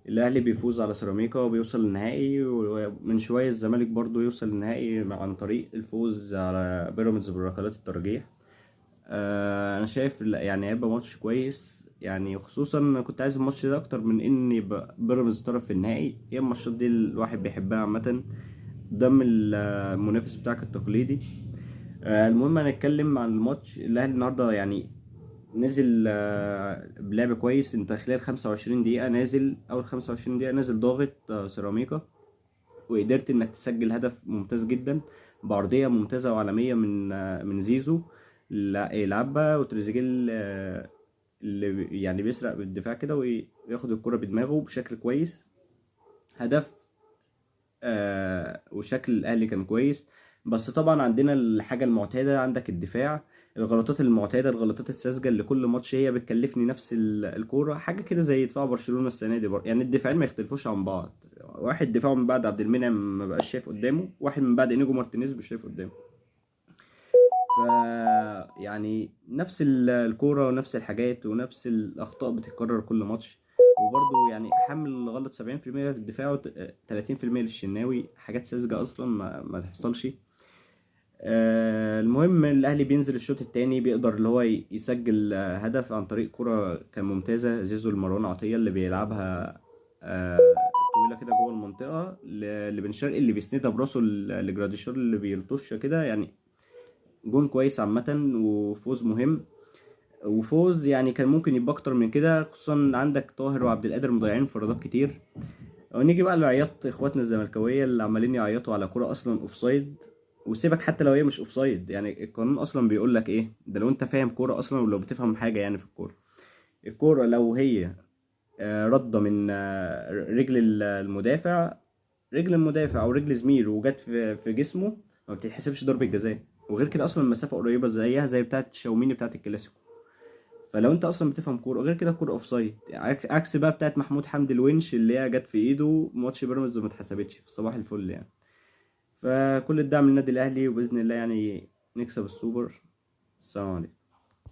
الاهلي بيفوز على سيراميكا وبيوصل للنهائي، ومن شويه الزمالك برضو يوصل للنهائي عن طريق الفوز على بيراميدز بركلات الترجيح. انا شايف يعني هيبقى ماتش كويس يعني، خصوصا انا كنت عايز الماتش ده اكتر من ان يبقى بيراميدز طرف في النهائي. هي الماتشات دي الواحد بيحبها عامه قدام المنافس بتاعك التقليدي. المهم هنتكلم عن الماتش. الاهلي النهارده يعني نزل بلعب كويس. انت خلال 25 دقيقة نازل، اول 25 دقيقة نازل ضاغط سيراميكا، وقدرت انك تسجل هدف ممتاز جدا بعرضية ممتازة وعالمية من زيزو. يلعبها وتريزيجيه اللي يعني بيسرق بالدفاع كده وياخد الكرة بدماغه بشكل كويس. هدف. وشكل الاهلي كان كويس. بس طبعا عندنا الحاجه المعتاده، عندك الدفاع، الغلطات المعتاده، الغلطات الساذجه اللي كل ماتش هي بتكلفني نفس الكوره. حاجه كده زي دفاع برشلونه السنه دي يعني الدفاعين ما يختلفوش عن بعض. واحد دفاعه من بعد عبد المنعم ما بقاش شايف قدامه، واحد من بعد انيجو مارتينيز مش شايف قدامه. ف يعني نفس الكوره ونفس الحاجات ونفس الاخطاء بتتكرر كل ماتش. وبرضه يعني حمل غلط 70% في الدفاع و30% للشناوي، حاجات ساذجة أصلا ما تحصلش. المهم الأهلي بينزل الشوط التاني بيقدر اللي هو يسجل هدف عن طريق كرة كان ممتازة زيزو لمروان عطية اللي بيلعبها آه، طويلة كده جوه المنطقة لبن شرقي اللي بيسندها براسه لجراديشار اللي بيلطش كده يعني. جون كويس عامة وفوز مهم. وفوز يعني كان ممكن يبقى أكتر من كده، خصوصا عندك طاهر وعبد القادر مضيعين انفرادات كتير. ونيجي بقى لعياط اخواتنا الزملكاويه اللي عمالين يعيطوا على كرة اصلا اوفسايد. وسيبك حتى لو هي مش اوفسايد، يعني القانون اصلا بيقول لك ايه ده لو انت فاهم كوره اصلا ولو بتفهم حاجه يعني في الكوره. الكوره لو هي رده من رجل المدافع، رجل المدافع او رجل زميله وجت في جسمه، ما بتتحسبش ضربه جزاء. وغير كده اصلا المسافه قريبه زيها زي بتاعه شاوميني بتاعه الكلاسيكو. فلو انت اصلا بتفهم كوره غير كده الكوره اوف سايد، عكس بقى بتاعت محمود حمدي الونش اللي هي جت في ايده ماتش بيراميدز وما اتحسبتش في صباح الفل يعني. فكل الدعم للنادي الاهلي وباذن الله يعني نكسب السوبر. السلام عليكم.